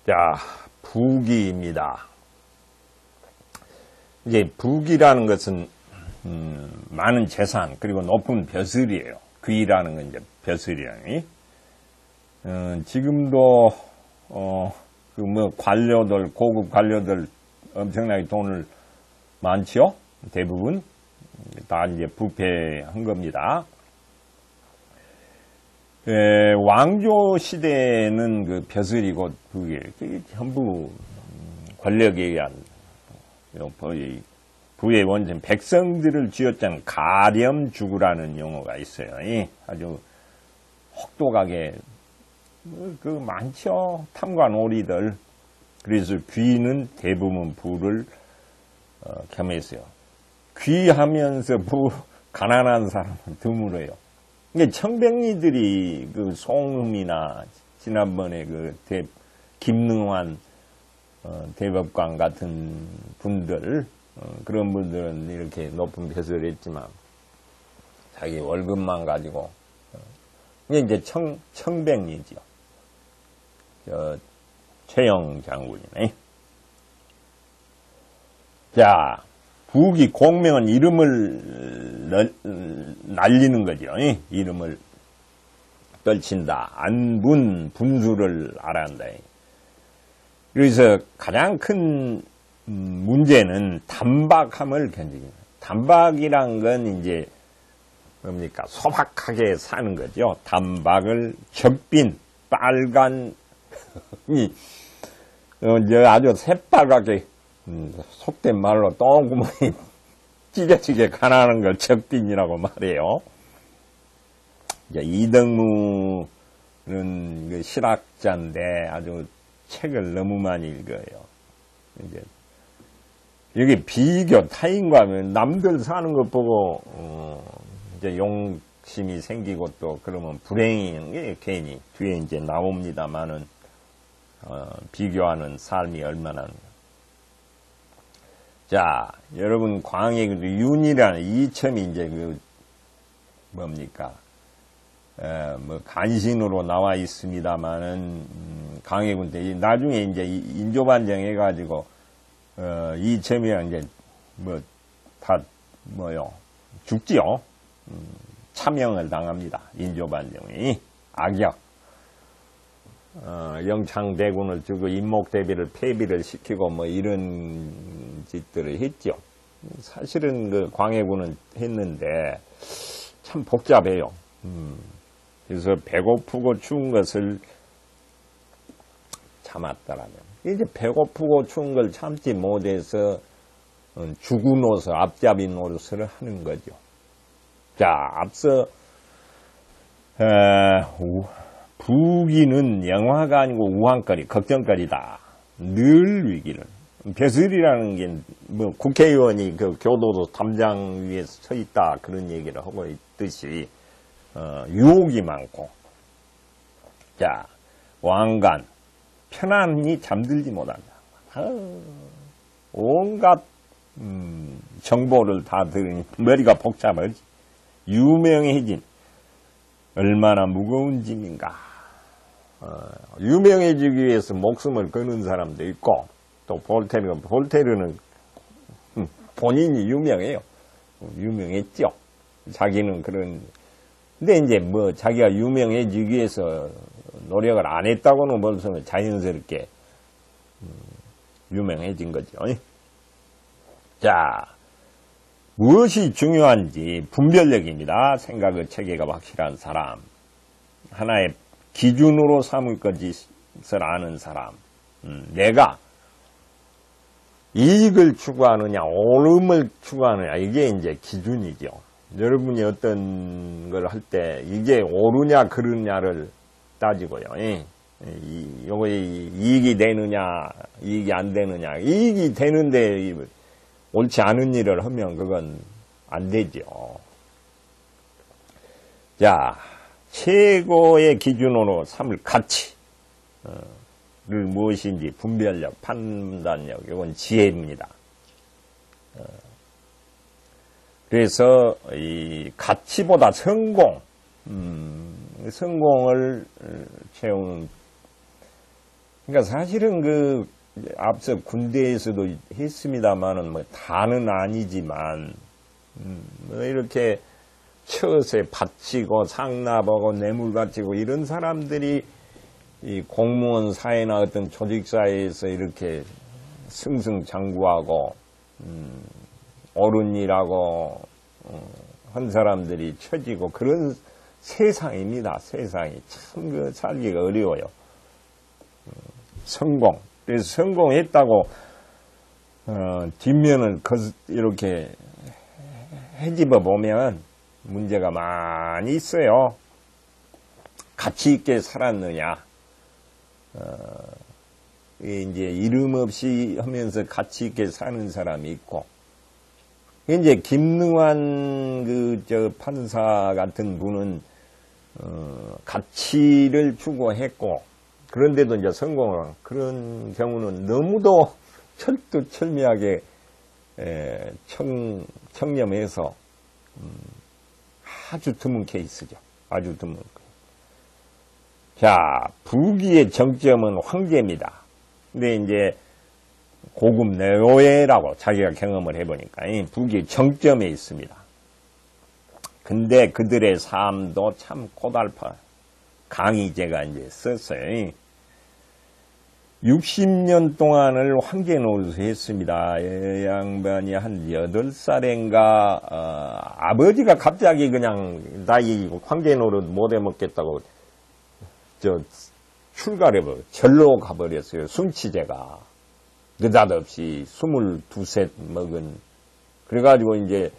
자, 부귀입니다. 이제 부귀라는 것은 많은 재산 그리고 높은 벼슬이에요. 귀라는 건 이제 벼슬이라니. 지금도 그 뭐 관료들 고급 관료들 엄청나게 돈을 많지요. 대부분 다 이제 부패한 겁니다. 왕조 시대는 그 벼슬이고 그게 전부 권력에 의한 부의 원천 백성들을 쥐어짠 가렴주구라는 용어가 있어요. 아주 혹독하게 그 많죠. 탐관오리들. 그래서 귀는 대부분 부를 겸했어요. 귀하면서 가난한 사람은 드물어요. 그러니까 청백리들이 그 송음이나 지난번에 그 김능환 대법관 같은 분들 그런 분들은 이렇게 높은 벼슬을 했지만 자기 월급만 가지고 이제 청백리지요. 최영 장군이네. 자, 부귀 공명은 이름을 날리는 거죠. 이름을 떨친다. 안분 분수를 알아야 한다. 그래서 가장 큰 문제는 단박함을 견디는. 단박이란 건 이제 뭡니까? 소박하게 사는 거죠. 단박을 적빈 빨간 아주 새빨갛게 속된 말로 똥구멍이 찢어지게 가난한 걸 적빈이라고 말해요. 이제 이덕무는 그 실학자인데 아주 책을 너무 많이 읽어요. 이제 여기 비교 타인과 남들 사는 것 보고 이제 용심이 생기고 또 그러면 불행인 게 괜히 뒤에 이제 나옵니다만은 비교하는 삶이 얼마나. 자, 여러분 광해군도 윤이라는 이첨이 이제 그 뭡니까? 뭐 간신으로 나와 있습니다만은 광해군 때 나중에 이제 인조반정 해가지고 이첨이랑 이제 뭐 다 뭐요 죽지요. 참형을 당합니다. 인조반정이 악역. 영창대군을 주고 인목대비를 폐비를 시키고 뭐 이런 짓들을 했죠. 사실은 그 광해군은 했는데 참 복잡해요. 그래서 배고프고 추운 것을 참았다라면 이제 배고프고 추운 걸 참지 못해서 주구 노릇, 앞잡이 노릇을 하는 거죠. 자, 앞서 부귀는 영화가 아니고 우환거리, 걱정거리다. 늘 위기를. 벼슬이라는 게 뭐 국회의원이 그 교도소 담장 위에 서 있다 그런 얘기를 하고 있듯이 유혹이 많고. 자, 왕관 편안히 잠들지 못한다. 온갖 정보를 다 들으니 머리가 복잡하지. 유명해진 얼마나 무거운 짐인가. 유명해지기 위해서 목숨을 거는 사람도 있고 또 볼테르는 본인이 유명해요. 유명했죠. 자기는 그런. 근데 이제 뭐 자기가 유명해지기 위해서 노력을 안 했다고는 벌써 자연스럽게 유명해진 거죠. 자, 무엇이 중요한지 분별력입니다. 생각의 체계가 확실한 사람, 하나의 기준으로 삼을 것을 아는 사람, 내가 이익을 추구하느냐 옳음을 추구하느냐 이게 이제 기준이죠. 여러분이 어떤 걸 할 때 이게 옳으냐 그르냐를 따지고요. 요거 이익이 되느냐 이익이 안 되느냐. 이익이 되는데 옳지 않은 일을 하면 그건 안 되죠. 자, 최고의 기준으로 삼을 가치를 무엇인지 분별력, 판단력, 이건 지혜입니다. 그래서 이 가치보다 성공을 채우는 그러니까 사실은 그 앞서 군대에서도 했습니다만은 뭐 다는 아니지만 뭐 이렇게 처세 바치고 상납하고 뇌물 바치고 이런 사람들이 이 공무원 사회나 어떤 조직 사회에서 이렇게 승승장구하고 옳은 일하고 한 사람들이 처지고 그런 세상입니다. 세상이 참 그 살기가 어려워요. 성공. 그래서 성공했다고 뒷면을 이렇게 헤집어 보면 문제가 많이 있어요. 가치 있게 살았느냐? 이제 이름 없이 하면서 가치 있게 사는 사람이 있고, 이제 김능환 판사 같은 분은 가치를 추구했고, 그런데도 이제 성공을 그런 경우는 너무도 철두철미하게 청렴해서 아주 드문 케이스죠. 아주 드문. 자, 부귀의 정점은 황제입니다. 근데 이제 고급 내오해라고 자기가 경험을 해보니까 부귀의 정점에 있습니다. 근데 그들의 삶도 참 고달파. 강희제가 이제 썼어요. 60년 동안을 황제 노릇을 했습니다. 이 양반이 한 8살인가, 아버지가 갑자기 그냥, 나 이 황제 노릇 못 해먹겠다고, 출가를 해버렸어요. 절로 가버렸어요. 순치제가. 느닷없이 22셋 먹은. 그래가지고 이제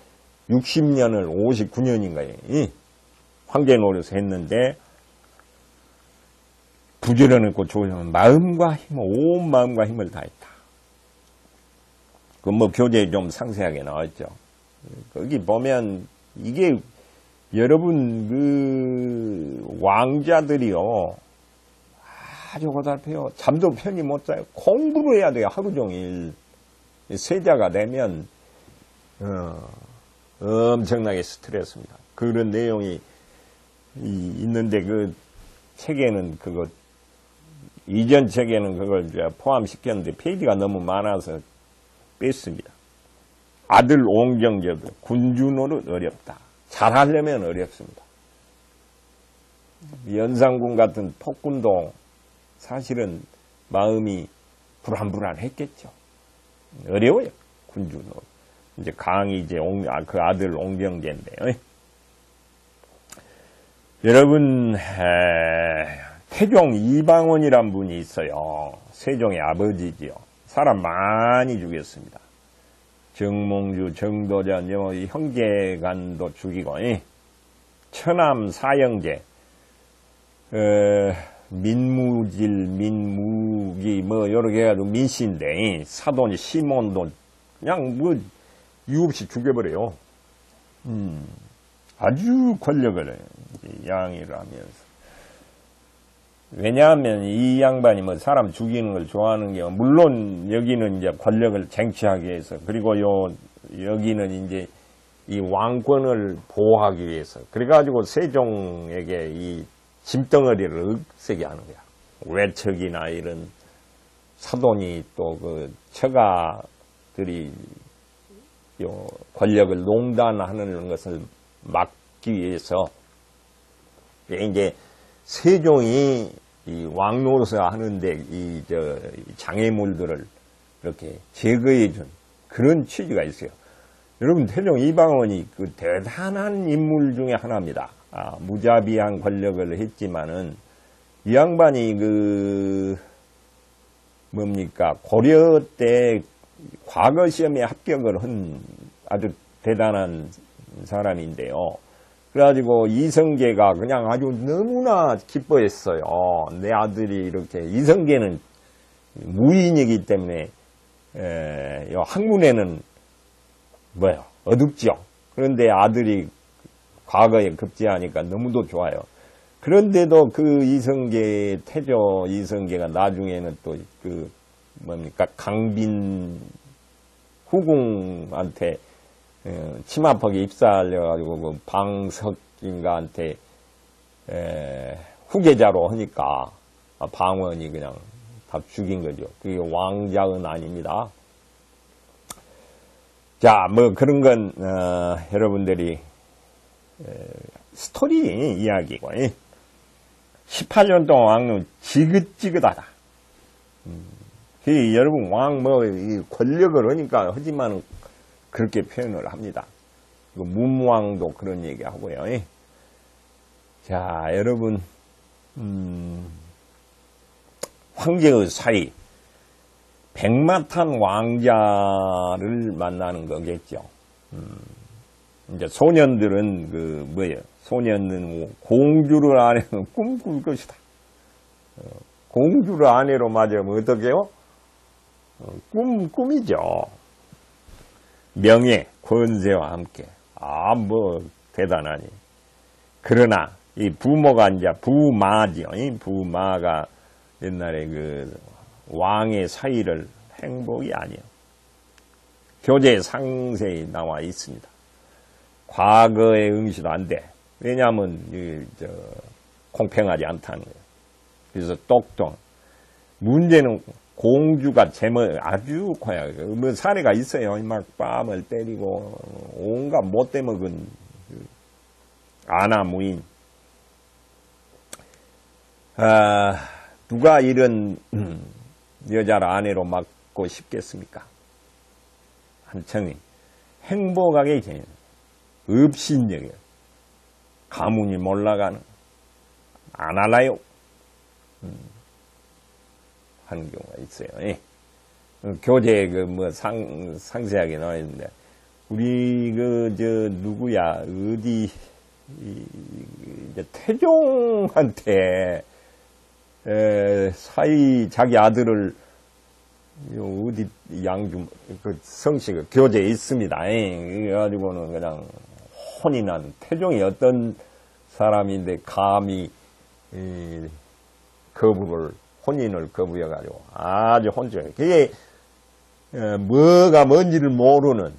60년을 59년인가요. 황제 노릇을 했는데, 부지런했고 좋으면 마음과 힘, 온 마음과 힘을 다했다. 그 뭐 교재에 좀 상세하게 나왔죠. 거기 보면 이게 여러분 그 왕자들이요 아주 고달퍼요. 잠도 편히 못 자요. 공부를 해야 돼요. 하루 종일. 세자가 되면 엄청나게 스트레스입니다. 그런 내용이 있는데 그 책에는 그거 이전 책에는 그걸 포함시켰는데 페이지가 너무 많아서 뺐습니다. 아들 옹정제도 군주노릇 어렵다. 잘하려면 어렵습니다. 연산군 같은 폭군도 사실은 마음이 불안불안했겠죠. 어려워요. 군주노릇. 이제 강희제 그 아들 옹정제인데요. 여러분 태종 이방원이란 분이 있어요. 세종의 아버지지요. 사람 많이 죽였습니다. 정몽주, 정도전, 형제간도 죽이고, 처남 사형제, 민무질, 민무기, 여러 개 해가지고 민씨인데, 사돈, 시몬도 그냥 이유 없이 죽여버려요. 아주 권력을 양의를 하면서. 왜냐하면 이 양반이 사람 죽이는 걸 좋아하는 게, 물론 여기는 이제 권력을 쟁취하기 위해서, 그리고 여기는 이제 이 왕권을 보호하기 위해서, 그래가지고 세종에게 이 짐덩어리를 억세게 하는 거야. 외척이나 이런 사돈이 또 그 처가들이 권력을 농단하는 것을 막기 위해서, 이제 세종이 이 왕노릇을 하는데 장애물들을 이렇게 제거해준 그런 취지가 있어요. 여러분, 태종 이방원이 그 대단한 인물 중에 하나입니다. 무자비한 권력을 했지만은 이 양반이 고려 때 과거 시험에 합격을 한 아주 대단한 사람인데요. 그래가지고 이성계가 그냥 아주 너무나 기뻐했어요. 내 아들이 이렇게, 이성계는 무인이기 때문에 학문에는 어둡죠. 그런데 아들이 과거에 급제하니까 너무도 좋아요. 그런데도 그 이성계, 태조 이성계가 나중에는 또 강빈 후궁한테 치마폭에 입사하려가지고 방석인가한테 후계자로 하니까 방언이 그냥 다 죽인 거죠. 그게 왕자은 아닙니다. 자, 뭐 그런 건 여러분들이 스토리 이야기고 18년 동안 왕은 지긋지긋하다. 여러분 왕 뭐 권력을 하니까 하지만 그렇게 표현을 합니다. 문왕도 그런 얘기하고요. 자, 여러분 황제의 사이 백마탄 왕자를 만나는 거겠죠. 이제 소년들은 소년은 공주를 아내는 꿈꿀 것이다. 공주를 아내로 맞으면 어떡해요? 꿈이죠. 명예, 권세와 함께. 뭐 대단하니. 그러나 이 부모가 이제 부마죠. 이 부마가 옛날에 왕의 사이를 행복이 아니에요. 교재 상세히 나와 있습니다. 과거의 응시도 안 돼. 왜냐하면 공평하지 않다는 거예요. 그래서 똑똑. 문제는 공주가 아주 고약해요. 뭐 사례가 있어요. 막 뺨을 때리고 온갖 못돼 먹은 아나무인. 누가 이런 여자를 아내로 맡고 싶겠습니까? 한청이 행복하게 지내는 업신여겨요. 가문이 몰라가는 안 할라요 하는 경우가 있어요. 교재에 상세하게 나와 있는데 우리 누구야 어디 태종한테 자기 아들을 어디 양주 성씨가 교재에 있습니다. 그래가지고는 그냥 혼이 난 태종이 어떤 사람인데 감히 혼인을 거부해가지고 아주 혼쭐해. 그게 뭐가 뭔지를 모르는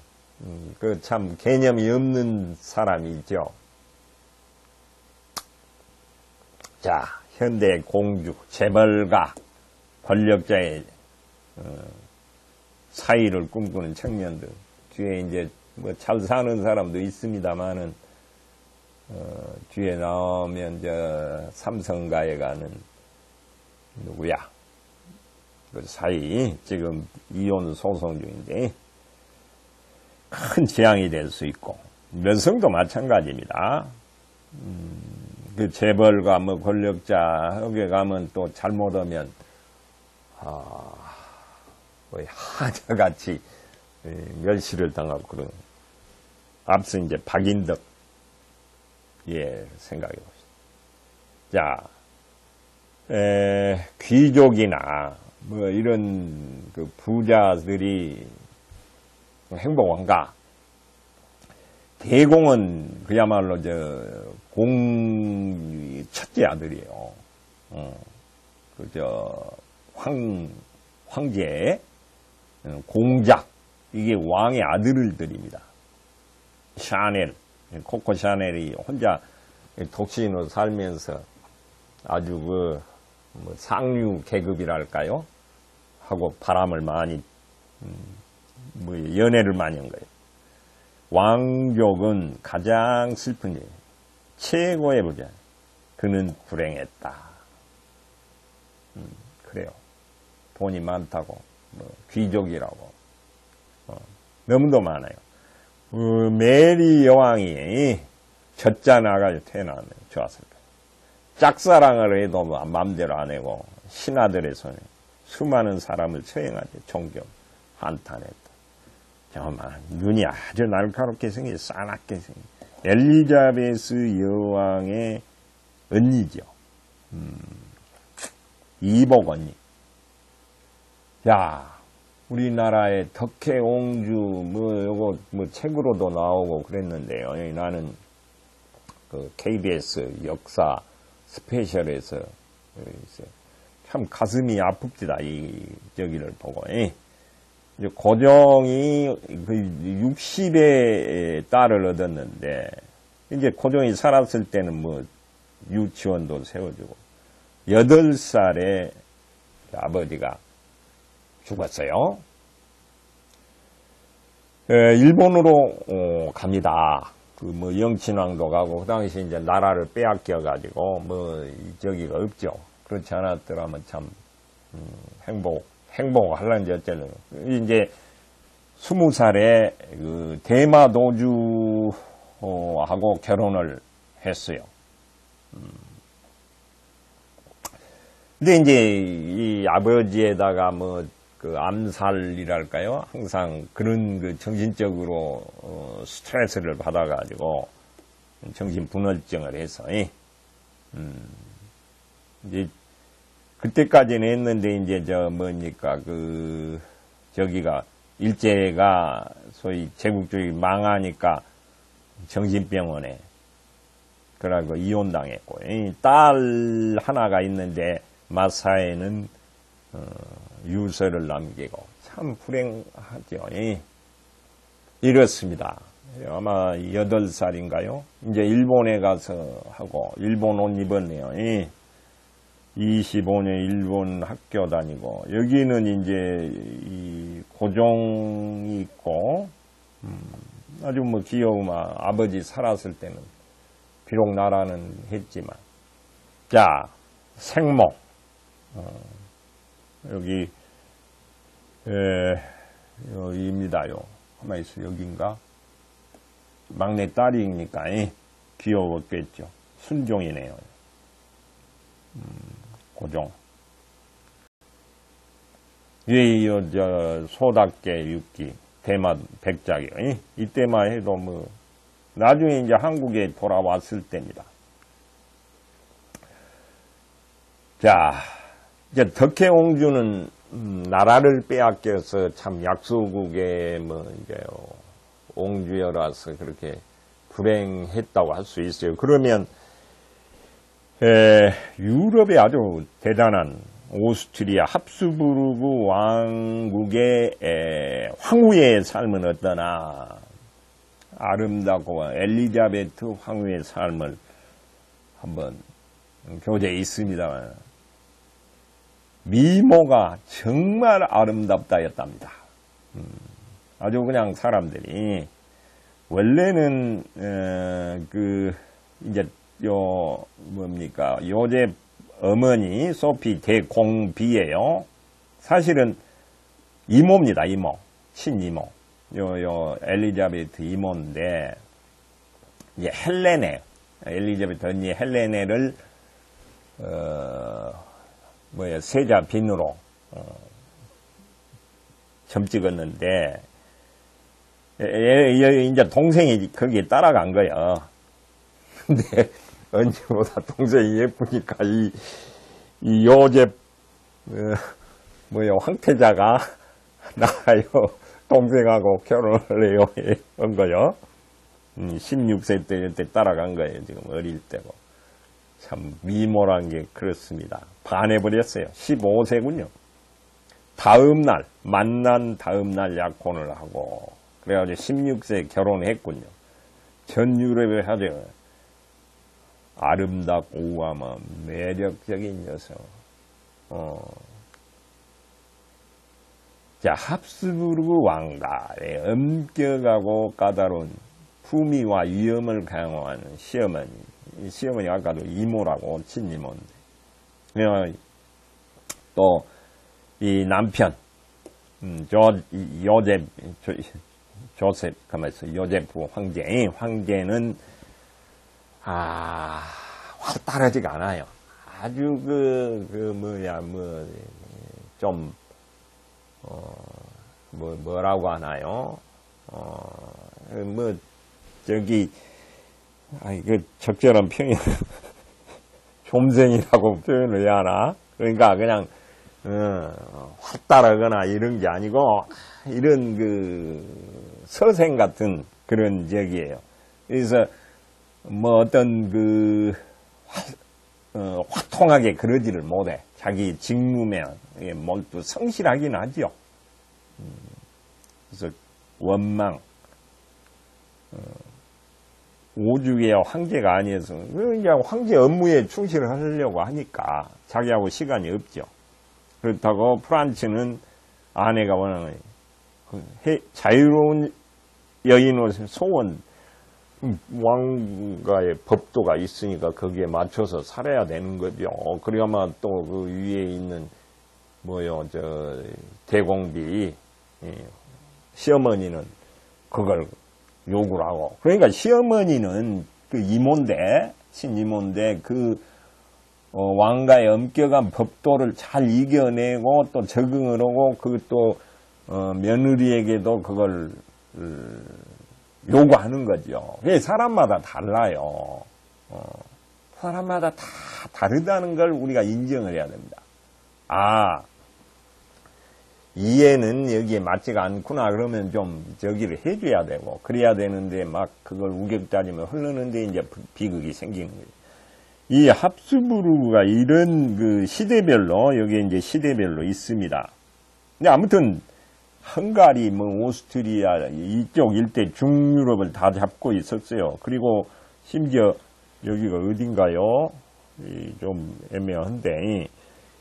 참 개념이 없는 사람이죠. 자, 현대 공주, 재벌가, 권력자의 사이를 꿈꾸는 청년들 뒤에 이제 뭐 잘 사는 사람도 있습니다만은 뒤에 나오면 삼성가에 가는 누구야? 그 사이 지금 이혼 소송 중인데 큰 재앙이 될 수 있고 면성도 마찬가지입니다. 그 재벌가 권력자 여기 가면 또 잘못하면 거의 하자같이 멸시를 당하고 그런. 앞서 이제 박인덕 생각해 봅시다. 자, 귀족이나 뭐 이런 그 부자들이 행복한가? 대공은 그야말로 첫째 아들이에요. 황제, 공작, 이게 왕의 아들들입니다. 샤넬, 코코 샤넬이 혼자 독신으로 살면서 아주 상류 계급이랄까요? 하고 바람을 많이, 연애를 많이 한 거예요. 왕족은 가장 슬픈 일, 최고의 부자. 그는 불행했다. 그래요. 돈이 많다고, 귀족이라고. 너무도 많아요. 메리 여왕이 젖자 나가지고 태어나면 좋았을 거예요. 짝사랑을 해도 마음대로 안 하고 신하들의 손에 수많은 사람을 처형하지 종교 한탄했다. 정말 눈이 아주 날카롭게 생긴 싸납게 생긴 엘리자베스 여왕의 언니죠. 이복 언니. 야, 우리나라의 덕혜옹주 요거 책으로도 나오고 그랬는데요. 나는 그 KBS 역사 스페셜에서 참 가슴이 아픕니다. 저기를 보고. 이제 고종이 60의 딸을 얻었는데 이제 고종이 살았을 때는 유치원도 세워주고 8살에 아버지가 죽었어요. 일본으로 갑니다. 그 뭐 영친왕도 가고 그 당시 이제 나라를 빼앗겨 가지고 뭐 저기가 없죠. 그렇지 않았더라면 참 행복하려는지 어쩌려고. 이제 20살에 그 대마도주하고 결혼을 했어요. 근데 이제 이 아버지에다가 뭐 그 암살이랄까요? 항상 그런 그 정신적으로 스트레스를 받아가지고 정신분열증을 해서 이제 그때까지는 했는데 이제 저 뭡니까 그 저기가 일제가 소위 제국주의 망하니까 정신병원에 그러고 이혼당했고 딸 하나가 있는데 마사에는 유서를 남기고 참 불행하죠. 이렇습니다. 아마 8살인가요? 이제 일본에 가서 하고 일본 옷 입었네요. 25년 일본 학교 다니고 여기는 이제 이 고종이 있고 아주 뭐 귀여우마 아버지 살았을 때는 비록 나라는 했지만 자 생모 여기 여기입니다요. 가만히 있어 여긴가? 막내 딸이니까 귀여웠겠죠. 순종이네요. 고종. 위에 저 소답계 육기 대마 백작이요. 이때만 해도 뭐 나중에 이제 한국에 돌아왔을 때입니다. 자, 이제 덕혜옹주는 나라를 빼앗겨서 참 약소국의 뭐 이제 옹주여라서 그렇게 불행했다고 할 수 있어요. 그러면 유럽의 아주 대단한 오스트리아 합스부르크 왕국의 황후의 삶은 어떠나 아름답고 엘리자베트 황후의 삶을 한번 교재에 있습니다만 미모가 정말 아름답다였답니다. 아주 그냥 사람들이 원래는 그 이제 요 뭡니까 요셉 어머니 소피 대공비예요. 사실은 이모입니다. 이모 친이모 요 엘리자베트 이모인데 이제 헬레네 엘리자베트 언니 헬레네를 세자 빈으로 점 찍었는데 이제 동생이 거기에 따라간 거예요. 근데 언니보다 동생이 예쁘니까 이 요셉 황태자가 나요 동생하고 결혼을 해요 한 거요. 16세 때 이때 따라간 거예요. 지금 어릴 때고 참 미모란 게 그렇습니다. 반해버렸어요. 15세군요. 다음날 만난 다음날 약혼을 하고 그래가지고 16세 결혼했군요. 전 유럽에 아주 아름답고 우아한 매력적인 여성. 자, 합스부르크 왕가의 엄격하고 까다로운 품위와 위엄을 강요하는 시어머니. 이 시어머니 아까도 이모라고 친이모인데. 또 이 남편 조셉 가만있어 요제프 황제는 활달하지가 않아요. 아주 뭐라고 하나요? 적절한 표현 좀생이라고 표현을 해야 하나? 그러니까 그냥 활달하거나 이런 게 아니고 이런 서생 같은 그런 적이에요. 그래서 뭐 어떤 화통하게 그러지를 못해. 자기 직무면 몰두 성실하긴 하죠. 그래서 원망 오죽의 황제가 아니어서 그냥 황제 업무에 충실을 하려고 하니까 자기하고 시간이 없죠. 그렇다고 프란츠는 아내가 원하는 자유로운 여인의 소원, 왕가의 법도가 있으니까 거기에 맞춰서 살아야 되는 거죠. 그래야만 또 그 위에 있는 대공비 시어머니는 그걸 요구를 하고, 그러니까 시어머니는 그 이모인데, 신이모인데 왕가의 엄격한 법도를 잘 이겨내고 또 적응을 하고 그것도 며느리에게도 그걸 요구하는 거죠. 그게 사람마다 달라요. 사람마다 다 다르다는 걸 우리가 인정을 해야 됩니다. 이해는 여기에 맞지가 않구나 그러면 좀 저기를 해줘야 되고 그래야 되는데 막 그걸 우격다지면 흐르는데 이제 비극이 생기는 거예요. 이 합스부르크가 이런 그 시대별로 여기에 이제 시대별로 있습니다. 근데 아무튼 헝가리, 오스트리아 이쪽 일대 중유럽을 다 잡고 있었어요. 그리고 심지어 여기가 어딘가요? 좀 애매한데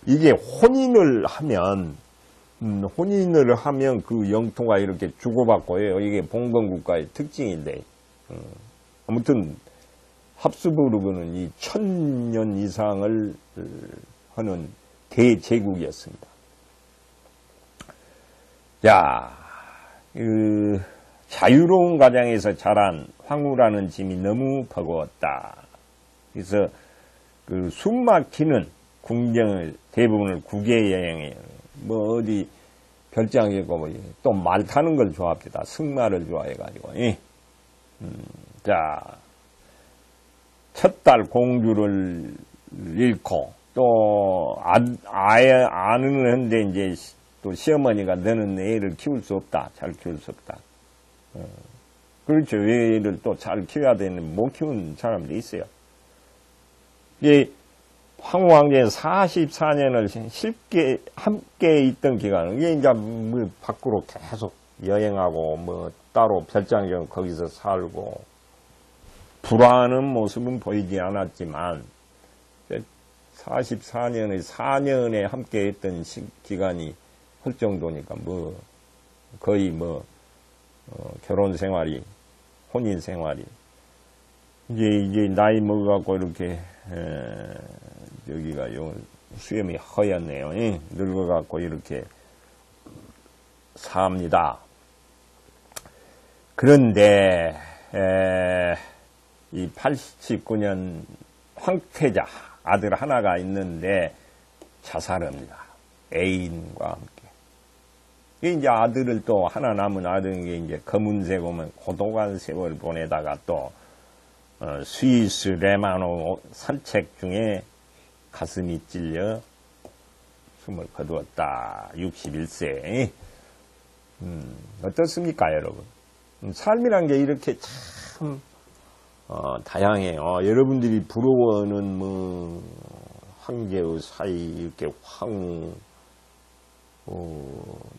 이게 혼인을 하면 그 영토가 이렇게 주고받고 해요. 이게 봉건국가의 특징인데 아무튼 합스부르크는 이 1000년 이상을 하는 대제국이었습니다. 자, 자유로운 가정에서 자란 황후라는 짐이 너무 버거웠다. 그래서 그 숨막히는 궁정을 대부분을 국외 여행해요. 어디 별장이고 또 말 타는 걸 좋아합니다. 승마를 좋아해가지고. 자, 첫 딸 공주를 잃고 또 아는 한데 이제 또 시어머니가 너는 애를 키울 수 없다. 잘 키울 수 없다. 그렇죠. 애를 또 잘 키워야 되는데 못 키우는 사람들이 있어요. 이 황후 왕제는 44년을 쉽게 함께 있던 기간은 이게 이제 밖으로 계속 여행하고 따로 별장경 거기서 살고 불화하는 모습은 보이지 않았지만 44년의 4년에 함께 했던 기간이 할 정도니까 거의 결혼 생활이 혼인 생활이 이제 나이 먹어갖고 이렇게 여기가 수염이 허였네요. 늙어갖고 이렇게 삽니다. 그런데 이 89년 황태자 아들 하나가 있는데 자살합니다. 애인과 함께. 이제 아들을 또 하나 남은 아들에게 이제 검은색 오면 고독한 세월을 보내다가 또 스위스 레마노 산책 중에 가슴이 찔려 숨을 거두었다. 61세. 어떻습니까, 여러분? 삶이란 게 이렇게 참 다양해요. 여러분들이 부러워하는 황제의 사이 이렇게 황후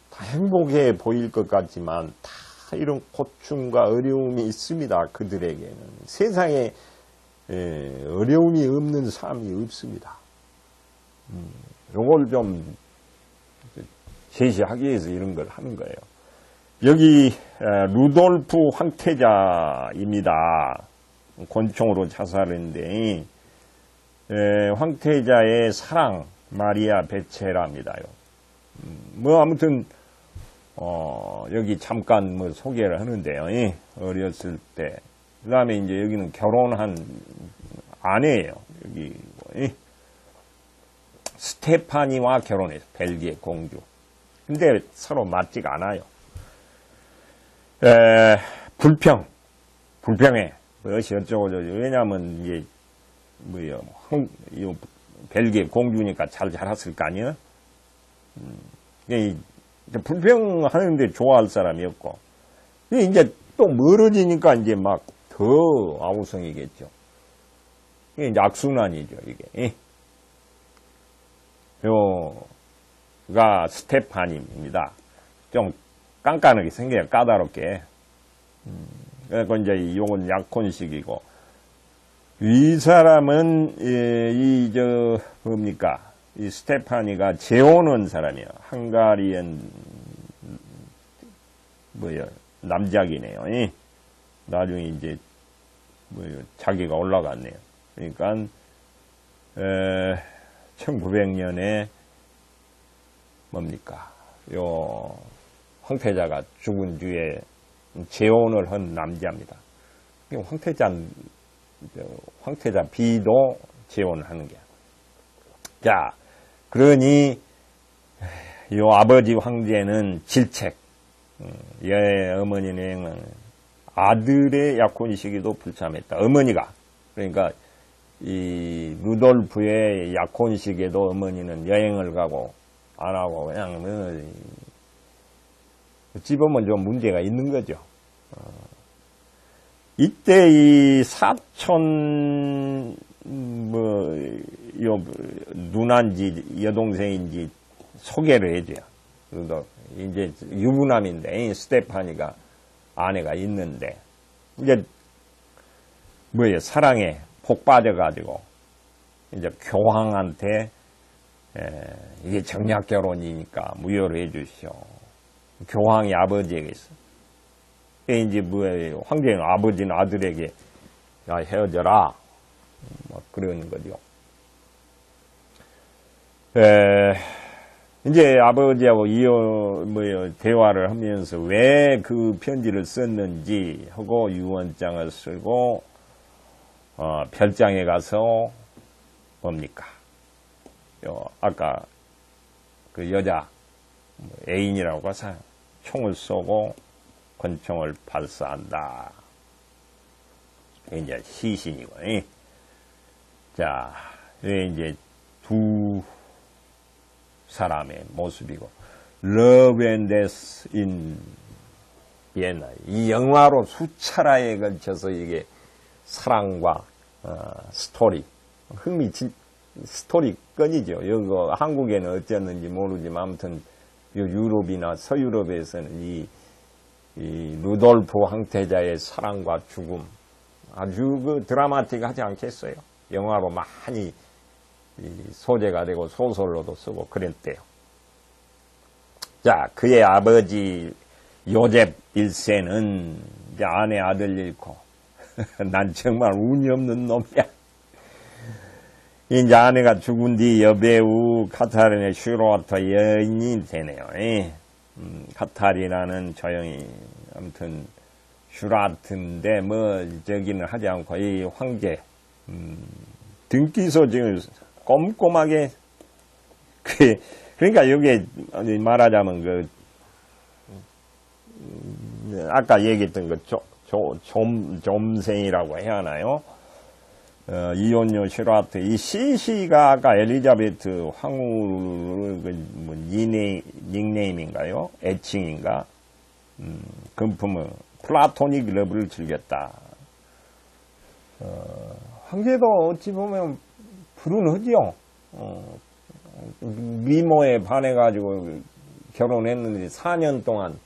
다 행복해 보일 것 같지만 다 이런 고충과 어려움이 있습니다. 그들에게는 세상에 어려움이 없는 삶이 없습니다. 요걸 좀 제시하기 위해서 이런 걸 하는 거예요. 여기 루돌프 황태자입니다. 권총으로 자살했는데 황태자의 사랑 마리아 베체라입니다요. 아무튼 여기 잠깐 소개를 하는데요. 어렸을 때. 그 다음에 이제 여기는 결혼한 아내예요. 여기 스테파니와 결혼해서 벨기에 공주. 근데 서로 맞지가 않아요. 불평해. 무엇이 어쩌고 저쩌고. 왜냐하면 이제 벨기에 공주니까 잘 자랐을 거 아니야? 불평하는데 좋아할 사람이 없고. 이제 또 멀어지니까 이제 막 더 아우성이겠죠. 이게 이제 악순환이죠, 이게. 요가 스테파니입니다. 좀 깐깐하게 생겨요, 까다롭게. 그래서 이제 요건 약혼식이고. 이 사람은, 뭡니까. 이 스테파니가 재혼한 사람이에요. 헝가리언, 남작이네요. 나중에 이제, 자기가 올라갔네요. 그러니까, 1900년에, 황태자가 죽은 뒤에 재혼을 한 남자입니다. 황태자 비도 재혼하는 게. 자, 그러니, 요 아버지 황제는 질책, 어머니는 아들의 약혼시기도 불참했다. 어머니가. 그러니까, 이, 루돌프의 약혼식에도 어머니는 여행을 가고, 안 하고, 그냥, 집어면 좀 문제가 있는 거죠. 이때 이 사촌, 누나인지 여동생인지 소개를 해줘요. 그래도 이제 유부남인데, 스테파니가 아내가 있는데, 이제, 사랑에 폭 빠져가지고, 이제 교황한테, 이게 정략 결혼이니까 무효를 해주시오. 교황이 아버지에게 있어. 이제 황제는 아버지는 아들에게, 야, 헤어져라. 그러는 거죠. 이제 아버지하고 대화를 하면서 왜 그 편지를 썼는지 하고 유언장을 쓰고, 별장에 가서 아까 그 여자 애인이라고 해서 총을 쏘고 권총을 발사한다. 이제 시신이고. 자, 이제 두 사람의 모습이고, Love and Death in Vienna. 이 영화로 수차례에 걸쳐서 이게 사랑과 스토리, 스토리건이죠. 여기 한국에는 어쨌는지 모르지만 아무튼 유럽이나 서유럽에서는 이 루돌프 황태자의 사랑과 죽음 아주 드라마틱하지 않겠어요? 영화로 많이 소재가 되고 소설로도 쓰고 그랬대요. 자, 그의 아버지 요셉 1세는 이제 아내 아들 잃고 난 정말 운이 없는 놈이야. 이제 아내가 죽은 뒤 여배우 카타리나 슈로아터 여인이 되네요. 카타리나는 조용히 아무튼 슈라트인데 저기는 하지 않고 이 황제 등기소 지금 꼼꼼하게 그러니까 여기에 말하자면 아까 얘기했던 좀생이라고 해야 하나요? 이온요 슈라트, 이 시시가 아까 엘리자베트 황후를 닉네임인가요? 애칭인가? 금품은 플라토닉 러브를 즐겼다. 황제도 어찌 보면 불운하죠. 미모에 반해가지고 결혼했는데 4년 동안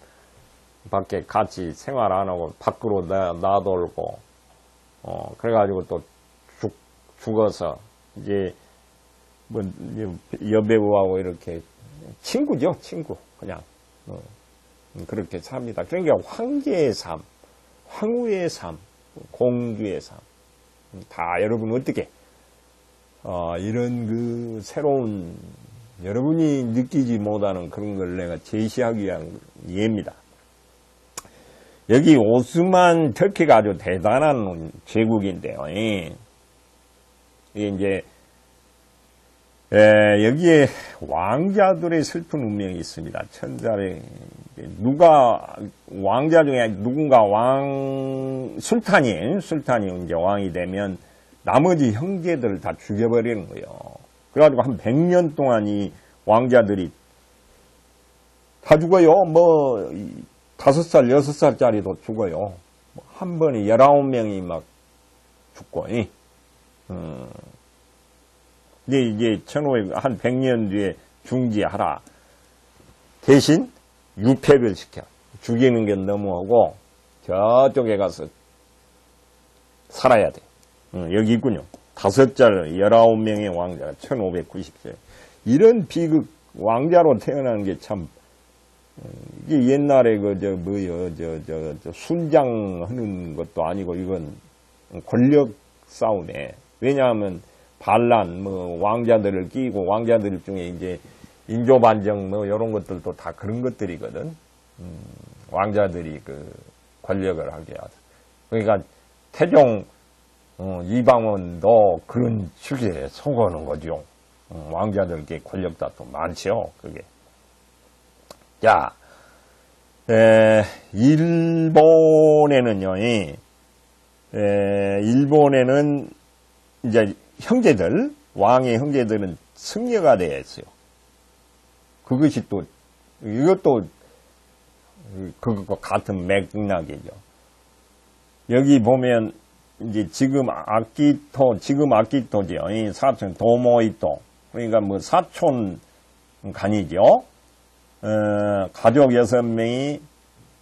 밖에 같이 생활 안 하고 밖으로 나돌고, 그래가지고 또 죽어서 이제 여배우하고 이렇게 친구죠, 친구. 그냥 그렇게 삽니다. 그러니까 황제의 삶, 황후의 삶, 공주의 삶, 다 여러분 어떻게 이런 그 새로운 여러분이 느끼지 못하는 그런 걸 내가 제시하기 위한 예입니다. 여기 오스만 터키가 아주 대단한 제국인데요. 이게 이제 여기에 왕자들의 슬픈 운명이 있습니다. 천자의 왕자 중에 누군가 술탄이 이제 왕이 되면 나머지 형제들을 다 죽여버리는 거예요. 그래가지고 한 100년 동안 이 왕자들이 다 죽어요. 5살, 6살짜리도 죽어요. 한 번에 19명이 막 죽고, 이제 1500, 한 100년 뒤에 중지하라. 대신 유폐를 시켜. 죽이는 게 너무하고, 저쪽에 가서 살아야 돼. 여기 있군요. 5살, 19명의 왕자가 1590세. 이런 비극, 왕자로 태어나는 게 참, 이게 옛날에 순장하는 것도 아니고 이건 권력 싸움에. 왜냐하면 반란, 왕자들을 끼고 왕자들 중에 이제 인조반정 이런 것들도 다 그런 것들이거든. 왕자들이 그 권력을 하게 하다. 그러니까 태종 이방원도 그런 축에 속하는 거죠. 왕자들께 권력 다툼 많죠. 그게. 자, 일본에는요. 일본에는 이제 형제들, 왕의 형제들은 승려가 되어 있어요. 그것이 또 이것도 그것과 같은 맥락이죠. 여기 보면 이제 지금 아키토죠. 사촌 도모이토. 그러니까 뭐 사촌 간이죠. 가족 6명이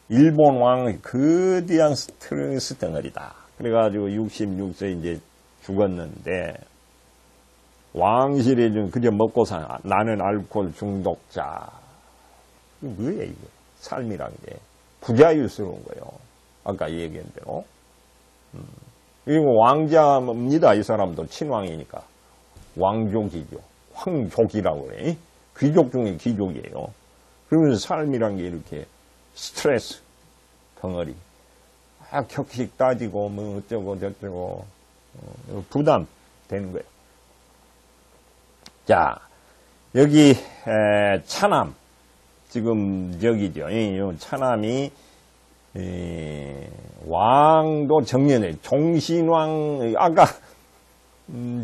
일본 왕의 거대한 스트레스 덩어리다. 그래가지고 66세 이제 죽었는데, 왕실에 좀 그저 먹고 사. 나는 알코올 중독자. 이게 뭐예요, 이거? 삶이란 게. 부자유스러운 거예요. 아까 얘기한 대로. 그리고 왕자입니다. 이 사람도 친왕이니까. 왕족이죠. 황족이라고 그래. 귀족 중에 귀족이에요. 그러면서 삶이란 게 이렇게 스트레스 덩어리. 격식 따지고 뭐 어쩌고 저쩌고 부담 되는 거예요. 자, 여기 차남 지금 여기죠. 차남이 왕도 정년에 종신왕 아까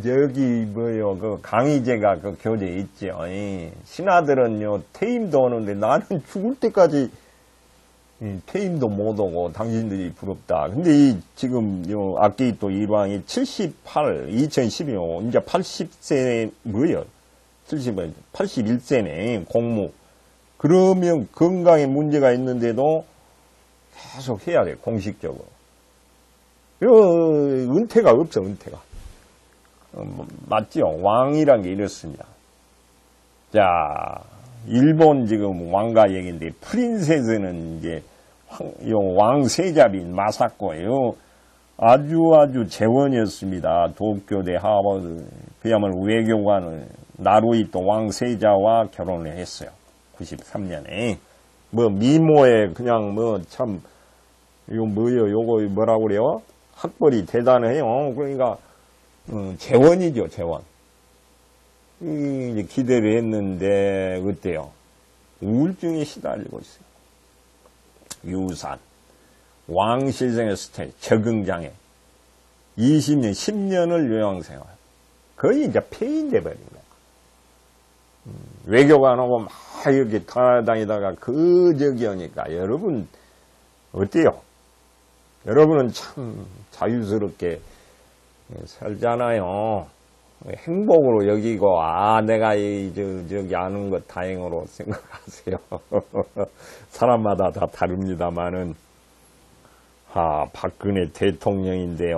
여기 뭐요 그 강희제가 그 교재 있죠. 신하들은요 퇴임도 오는데 나는 죽을 때까지 퇴임도 못 오고 당신들이 부럽다. 근데 이 지금 요 아키히토 일왕이 78, 2012년 이제 80세 뭐예요? 81세네 공무. 그러면 건강에 문제가 있는데도 계속 해야 돼 공식적으로. 은퇴가 없어 은퇴가. 맞죠? 왕이란 게 이렇습니다. 자, 일본 지금 왕가 얘기인데 프린세스는 이제 왕세자빈 마사코예요. 아주 재원이었습니다. 도쿄대 하버드 그야말로 외교관을 나루히토 왕세자와 결혼을 했어요. 93년에 뭐 미모에 그냥 뭐 참 이거 뭐예요? 요거 뭐라고 그래요? 학벌이 대단해요. 그러니까 재원이죠, 재원. 이제 기대를 했는데 어때요? 우울증에 시달리고 있어요. 유산, 왕실생의 스트레스, 적응장애, 20년, 10년을 요양생활. 거의 이제 폐인돼 버린 거야. 외교관하고 막 이렇게 돌아다니다가 저기 하니까 여러분 어때요? 여러분은 참 자유스럽게 살잖아요. 행복으로 여기고 내가 저기 아는 것 다행으로 생각하세요. 사람마다 다 다릅니다만은 박근혜 대통령인데요.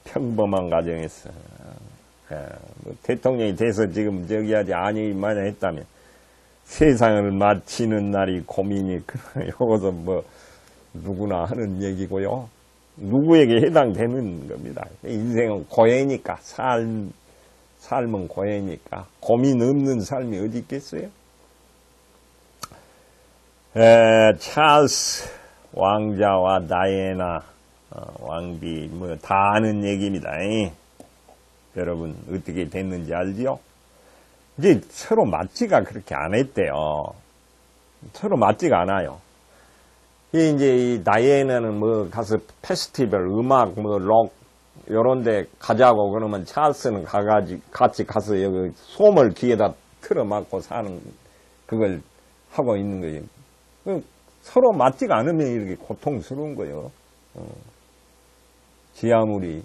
평범한 가정에서 뭐 대통령이 돼서 지금 저기 하지 아니만 했다면 세상을 마치는 날이 고민이 요것은 뭐 누구나 하는 얘기고요. 누구에게 해당되는 겁니다. 인생은 고해니까 삶은 고해니까 고민 없는 삶이 어디 있겠어요? 찰스 왕자와 다이애나 왕비 뭐 다 아는 얘기입니다. 여러분 어떻게 됐는지 알지요? 이제 서로 맞지가 그렇게 안 했대요. 서로 맞지가 않아요. 이제 이 다이애나는 뭐 가서 페스티벌 음악 뭐 록 요런데 가자고 그러면 찰스는 같이 가서 여기 솜을 귀에다 틀어막고 사는 그걸 하고 있는 거예요. 서로 맞지가 않으면 이렇게 고통스러운 거예요. 지 아무리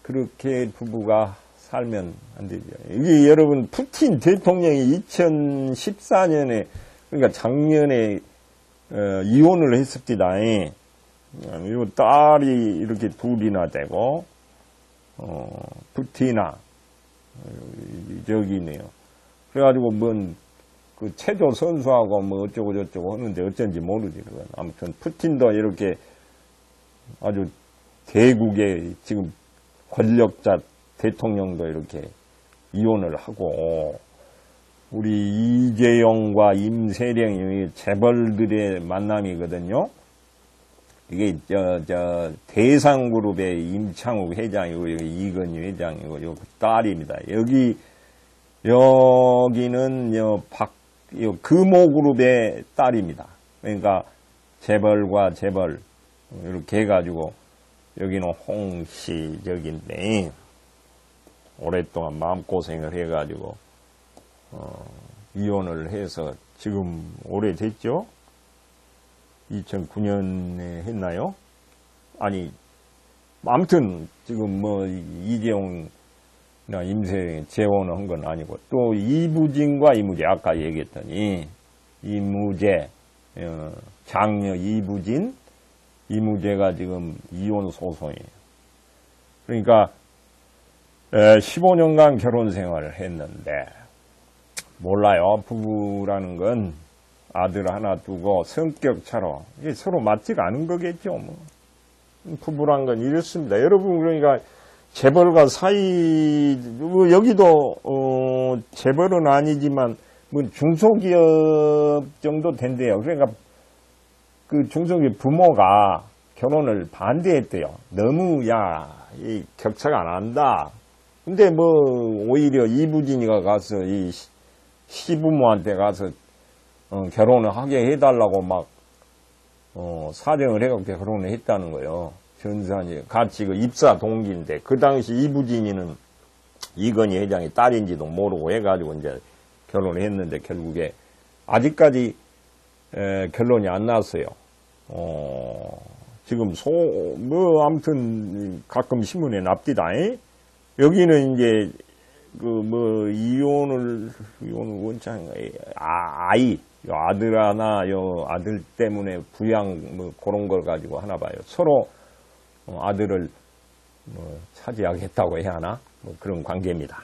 그렇게 부부가 살면 안 되죠. 이게 여러분 푸틴 대통령이 2014년에 그러니까 작년에 이혼을 했습니다. 이 딸이 이렇게 둘이나 되고 푸티나 저기네요. 그래가지고 그 체조 선수하고 뭐 어쩌고 저쩌고 하는데 어쩐지 모르지 그건. 아무튼 푸틴도 이렇게 아주 대국의 지금 권력자 대통령도 이렇게 이혼을 하고, 우리 이재용과 임세령이 재벌들의 만남이거든요. 이게 대상그룹의 임창욱 회장이고 이건희 회장이고 요 딸입니다. 여기는 금호그룹의 딸입니다. 그러니까 재벌과 재벌 이렇게 해가지고, 여기는 홍씨 저기인데 오랫동안 마음고생을 해가지고 이혼을 해서 지금 오래됐죠? 2009년에 했나요? 아니 아무튼 지금 뭐 이재용이나 임세령이 재혼을 한 건 아니고, 또 이부진과 이무재, 아까 얘기했더니 이무재 장녀 이부진, 이무재가 지금 이혼 소송이에요. 그러니까 15년간 결혼 생활을 했는데, 몰라요. 부부라는 건 아들 하나 두고 성격차로 이게 서로 맞지가 않은 거겠죠. 뭐. 부부란 건 이렇습니다. 여러분, 그러니까 재벌과 사이, 여기도 재벌은 아니지만 뭐 중소기업 정도 된대요. 그러니까 그 중소기업 부모가 결혼을 반대했대요. 너무 이 격차가 안 난다. 근데 뭐 오히려 이부진이가 가서 이 시부모한테 가서 결혼을 하게 해달라고 막 사정을 해갖고 결혼을 했다는 거예요. 전산이 같이 그 입사 동기인데, 그 당시 이부진이는 이건희 회장이 딸인지도 모르고 해가지고 이제 결혼을 했는데, 결국에 아직까지 결론이 안 났어요. 지금 아무튼 가끔 신문에 납디다. 여기는 이제 이혼을 원창 아들 하나, 아들 때문에 부양 그런 걸 가지고 하나 봐요. 서로 아들을 차지하겠다고 해야 하나? 그런 관계입니다.